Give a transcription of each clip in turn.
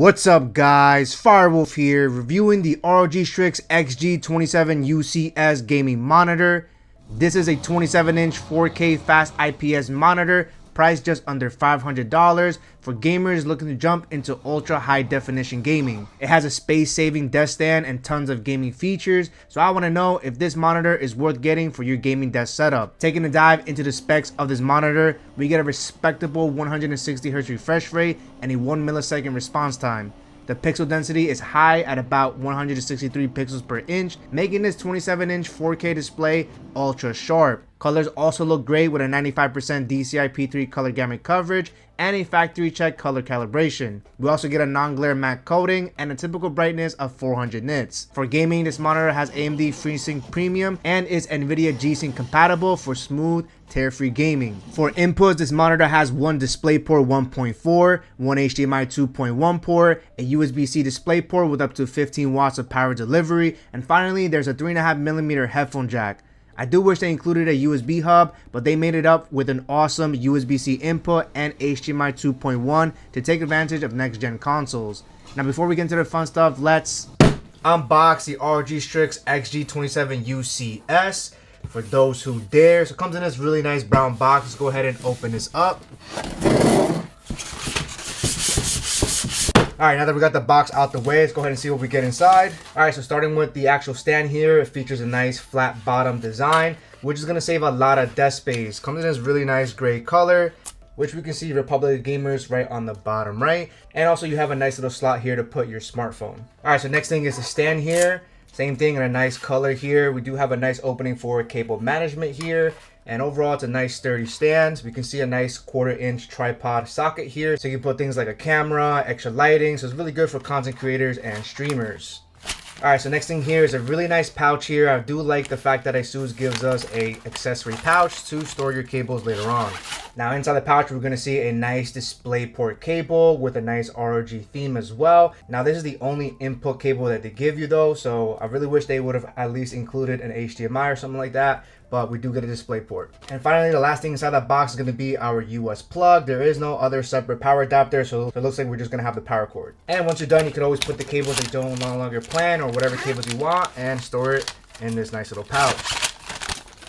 What's up guys, Firewolf here, reviewing the ROG Strix XG27 UCS gaming monitor. This is a 27-inch 4K Fast IPS monitor, priced just under $500 for gamers looking to jump into ultra high definition gaming. It has a space-saving desk stand and tons of gaming features, so I want to know if this monitor is worth getting for your gaming desk setup. Taking a dive into the specs of this monitor, we get a respectable 160Hz refresh rate and a 1 millisecond response time. The pixel density is high at about 163 pixels per inch, making this 27-inch 4K display ultra sharp. Colors also look great with a 95% DCI-P3 color gamut coverage and a factory check color calibration. We also get a non-glare matte coating and a typical brightness of 400 nits. For gaming, this monitor has AMD FreeSync Premium and is NVIDIA G-Sync compatible for smooth, tear-free gaming. For inputs, this monitor has one DisplayPort 1.4, one HDMI 2.1 port, a USB-C DisplayPort with up to 15 watts of power delivery, and finally there's a 3.5mm headphone jack. I do wish they included a USB hub, but they made it up with an awesome USB-C input and HDMI 2.1 to take advantage of next-gen consoles. Now before we get into the fun stuff, let's unbox the ROG Strix XG27 UCS for those who dare. So it comes in this really nice brown box. Let's go ahead and open this up. Alright, now that we got the box out the way, let's go ahead and see what we get inside. Alright, so starting with the actual stand here, it features a nice flat bottom design, which is going to save a lot of desk space. Comes in this really nice gray color, which we can see Republic Gamers right on the bottom right. And also you have a nice little slot here to put your smartphone. Alright, so next thing is the stand here. Same thing in a nice color here. We do have a nice opening for cable management here. And overall, it's a nice sturdy stand. We can see a nice 1/4-inch tripod socket here, so you can put things like a camera, extra lighting, so it's really good for content creators and streamers. Alright, so next thing here is a really nice pouch here. I do like the fact that ASUS gives us a accessory pouch to store your cables later on. Now inside the pouch, we're going to see a nice DisplayPort cable with a nice ROG theme as well. Now this is the only input cable that they give you though, so I really wish they would have at least included an HDMI or something like that. But we do get a DisplayPort. And finally, the last thing inside that box is going to be our US plug. There is no other separate power adapter, so it looks like we're just going to have the power cord. And once you're done, you can always put the cables that you don't no longer plan or whatever cables you want and store it in this nice little pouch.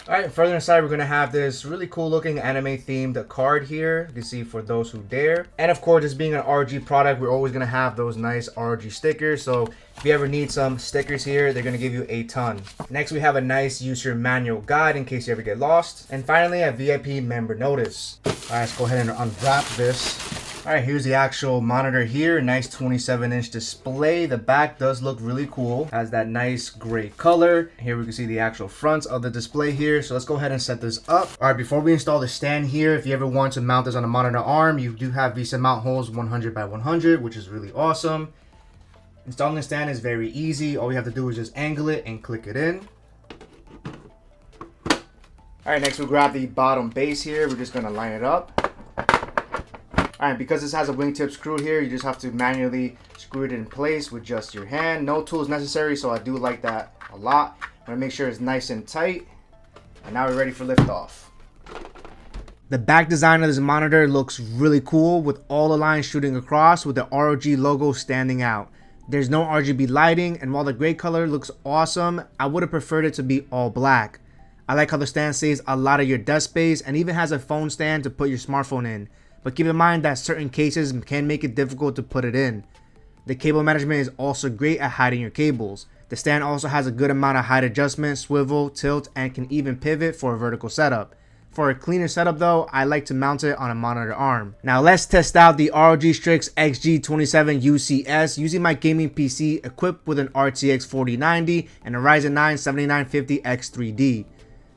Alright, further inside, we're going to have this really cool looking anime themed card here. You can see for those who dare. And of course, this being an ROG product, we're always going to have those nice ROG stickers. So if you ever need some stickers here, they're going to give you a ton. Next, we have a nice user manual guide in case you ever get lost. And finally, a VIP member notice. Alright, let's go ahead and unwrap this. Alright, here's the actual monitor here. Nice 27-inch display. The back does look really cool. Has that nice gray color. Here we can see the actual fronts of the display here. So let's go ahead and set this up. Alright, before we install the stand here, if you ever want to mount this on a monitor arm, you do have VESA mount holes 100 by 100, which is really awesome. Installing the stand is very easy. All we have to do is just angle it and click it in. Alright, next we'll grab the bottom base here. We're just going to line it up. Alright, because this has a wingtip screw here, you just have to manually screw it in place with just your hand. No tools necessary, so I do like that a lot. I'm going to make sure it's nice and tight. And now we're ready for liftoff. The back design of this monitor looks really cool with all the lines shooting across with the ROG logo standing out. There's no RGB lighting, and while the gray color looks awesome, I would have preferred it to be all black. I like how the stand saves a lot of your desk space and even has a phone stand to put your smartphone in. But keep in mind that certain cases can make it difficult to put it in. The cable management is also great at hiding your cables. The stand also has a good amount of height adjustment, swivel, tilt, and can even pivot for a vertical setup. For a cleaner setup though, I like to mount it on a monitor arm. Now let's test out the ROG Strix XG27 UCS using my gaming PC equipped with an RTX 4090 and a Ryzen 9 7950X3D.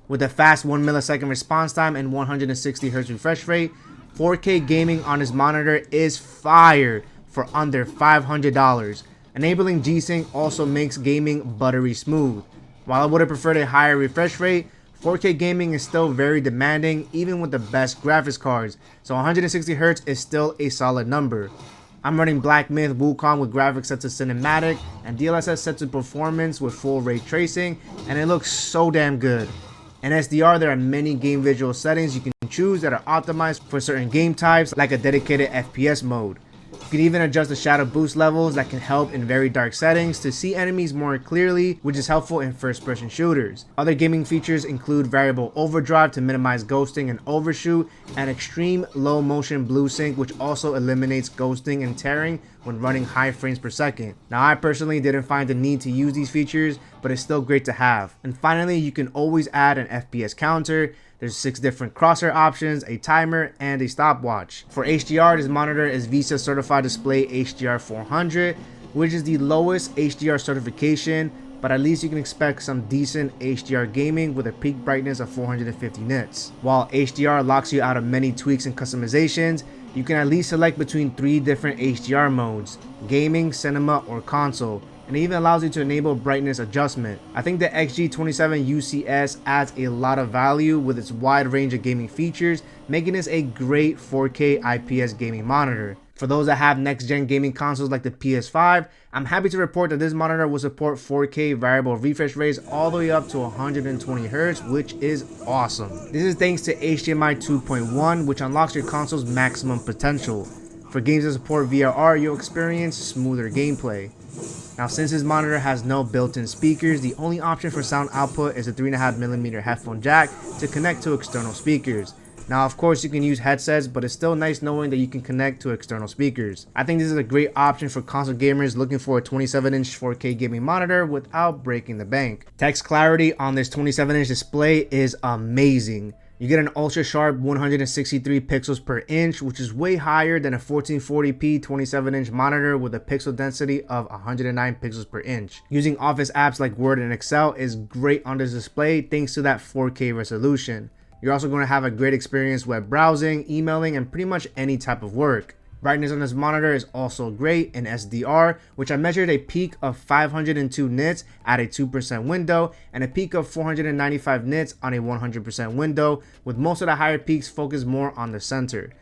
With a fast 1 millisecond response time and 160Hz refresh rate, 4K gaming on this monitor is fire for under $500. Enabling G-Sync also makes gaming buttery smooth. While I would have preferred a higher refresh rate, 4K gaming is still very demanding even with the best graphics cards, so 160Hz is still a solid number. I'm running Black Myth Wukong with graphics set to cinematic and DLSS set to performance with full ray tracing, and it looks so damn good. In SDR, there are many game visual settings you can choose that are optimized for certain game types, like a dedicated FPS mode. You can even adjust the shadow boost levels that can help in very dark settings to see enemies more clearly, which is helpful in first-person shooters. Other gaming features include variable overdrive to minimize ghosting and overshoot, and extreme low motion blue sync, which also eliminates ghosting and tearing when running high frames per second. Now, I personally didn't find the need to use these features, but it's still great to have. And finally, you can always add an FPS counter. There's 6 different crosshair options, a timer, and a stopwatch. For HDR, this monitor is VISA Certified Display HDR400, which is the lowest HDR certification, but at least you can expect some decent HDR gaming with a peak brightness of 450 nits. While HDR locks you out of many tweaks and customizations, you can at least select between 3 different HDR modes: gaming, cinema, or console, and it even allows you to enable brightness adjustment. I think the XG27 UCS adds a lot of value with its wide range of gaming features, making this a great 4K IPS gaming monitor. For those that have next-gen gaming consoles like the PS5, I'm happy to report that this monitor will support 4K variable refresh rates all the way up to 120Hz, which is awesome. This is thanks to HDMI 2.1, which unlocks your console's maximum potential. For games that support VRR, you'll experience smoother gameplay. Now, since this monitor has no built-in speakers, the only option for sound output is a 3.5mm headphone jack to connect to external speakers. Now, of course, you can use headsets, but it's still nice knowing that you can connect to external speakers. I think this is a great option for console gamers looking for a 27-inch 4K gaming monitor without breaking the bank. Text clarity on this 27-inch display is amazing. You get an ultra sharp 163 pixels per inch, which is way higher than a 1440p 27-inch monitor with a pixel density of 109 pixels per inch. Using Office apps like Word and Excel is great on this display thanks to that 4K resolution. You're also going to have a great experience web browsing, emailing, and pretty much any type of work. Brightness on this monitor is also great in SDR, which I measured a peak of 502 nits at a 2% window and a peak of 495 nits on a 100% window, with most of the higher peaks focused more on the center.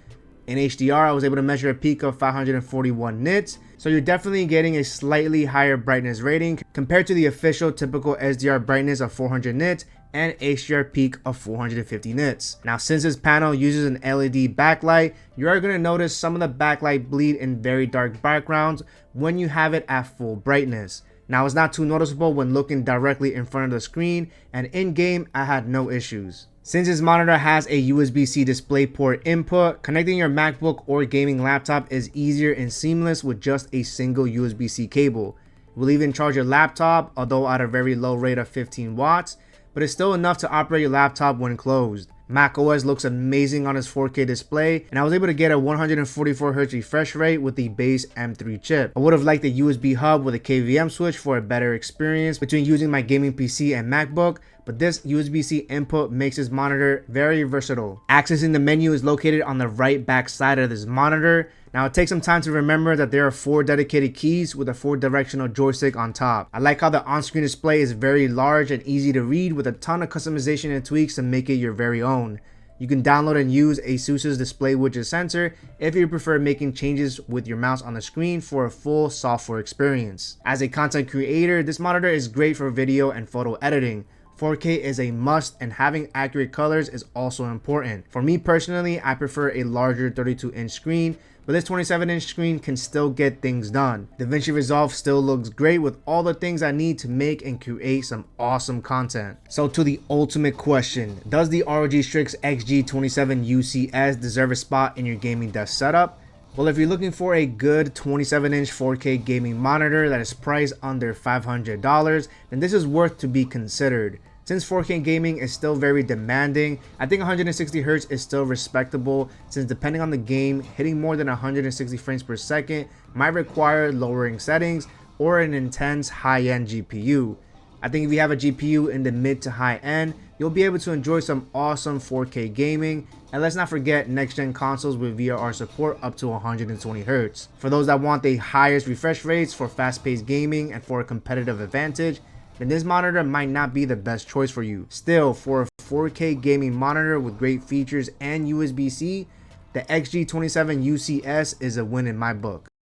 In HDR, I was able to measure a peak of 541 nits, so you're definitely getting a slightly higher brightness rating compared to the official typical SDR brightness of 400 nits and HDR peak of 450 nits. Now, since this panel uses an LED backlight, you are going to notice some of the backlight bleed in very dark backgrounds when you have it at full brightness. Now, it's not too noticeable when looking directly in front of the screen, and in game I had no issues. Since this monitor has a USB-C DisplayPort input, connecting your MacBook or gaming laptop is easier and seamless with just a single USB-C cable. It will even charge your laptop, although at a very low rate of 15 watts, but it's still enough to operate your laptop when closed. macOS looks amazing on its 4K display, and I was able to get a 144Hz refresh rate with the base M3 chip. I would have liked a USB hub with a KVM switch for a better experience between using my gaming PC and MacBook, but this USB-C input makes this monitor very versatile. Accessing the menu is located on the right back side of this monitor. Now, it takes some time to remember that there are 4 dedicated keys with a 4-directional joystick on top. I like how the on-screen display is very large and easy to read with a ton of customization and tweaks to make it your very own. You can download and use ASUS's Display Widget Center if you prefer making changes with your mouse on the screen for a full software experience. As a content creator, this monitor is great for video and photo editing. 4K is a must, and having accurate colors is also important. For me personally, I prefer a larger 32-inch screen, but this 27-inch screen can still get things done. DaVinci Resolve still looks great with all the things I need to make and create some awesome content. So to the ultimate question, does the ROG Strix XG27 UCS deserve a spot in your gaming desk setup? Well, if you're looking for a good 27-inch 4K gaming monitor that is priced under $500, then this is worth to be considered. Since 4K gaming is still very demanding, I think 160Hz is still respectable, since depending on the game, hitting more than 160 frames per second might require lowering settings or an intense high-end GPU. I think if you have a GPU in the mid to high end, you'll be able to enjoy some awesome 4K gaming. And let's not forget next-gen consoles with VRR support up to 120Hz. For those that want the highest refresh rates for fast-paced gaming and for a competitive advantage, then this monitor might not be the best choice for you. Still, for a 4K gaming monitor with great features and USB-C, the XG27 UCS is a win in my book.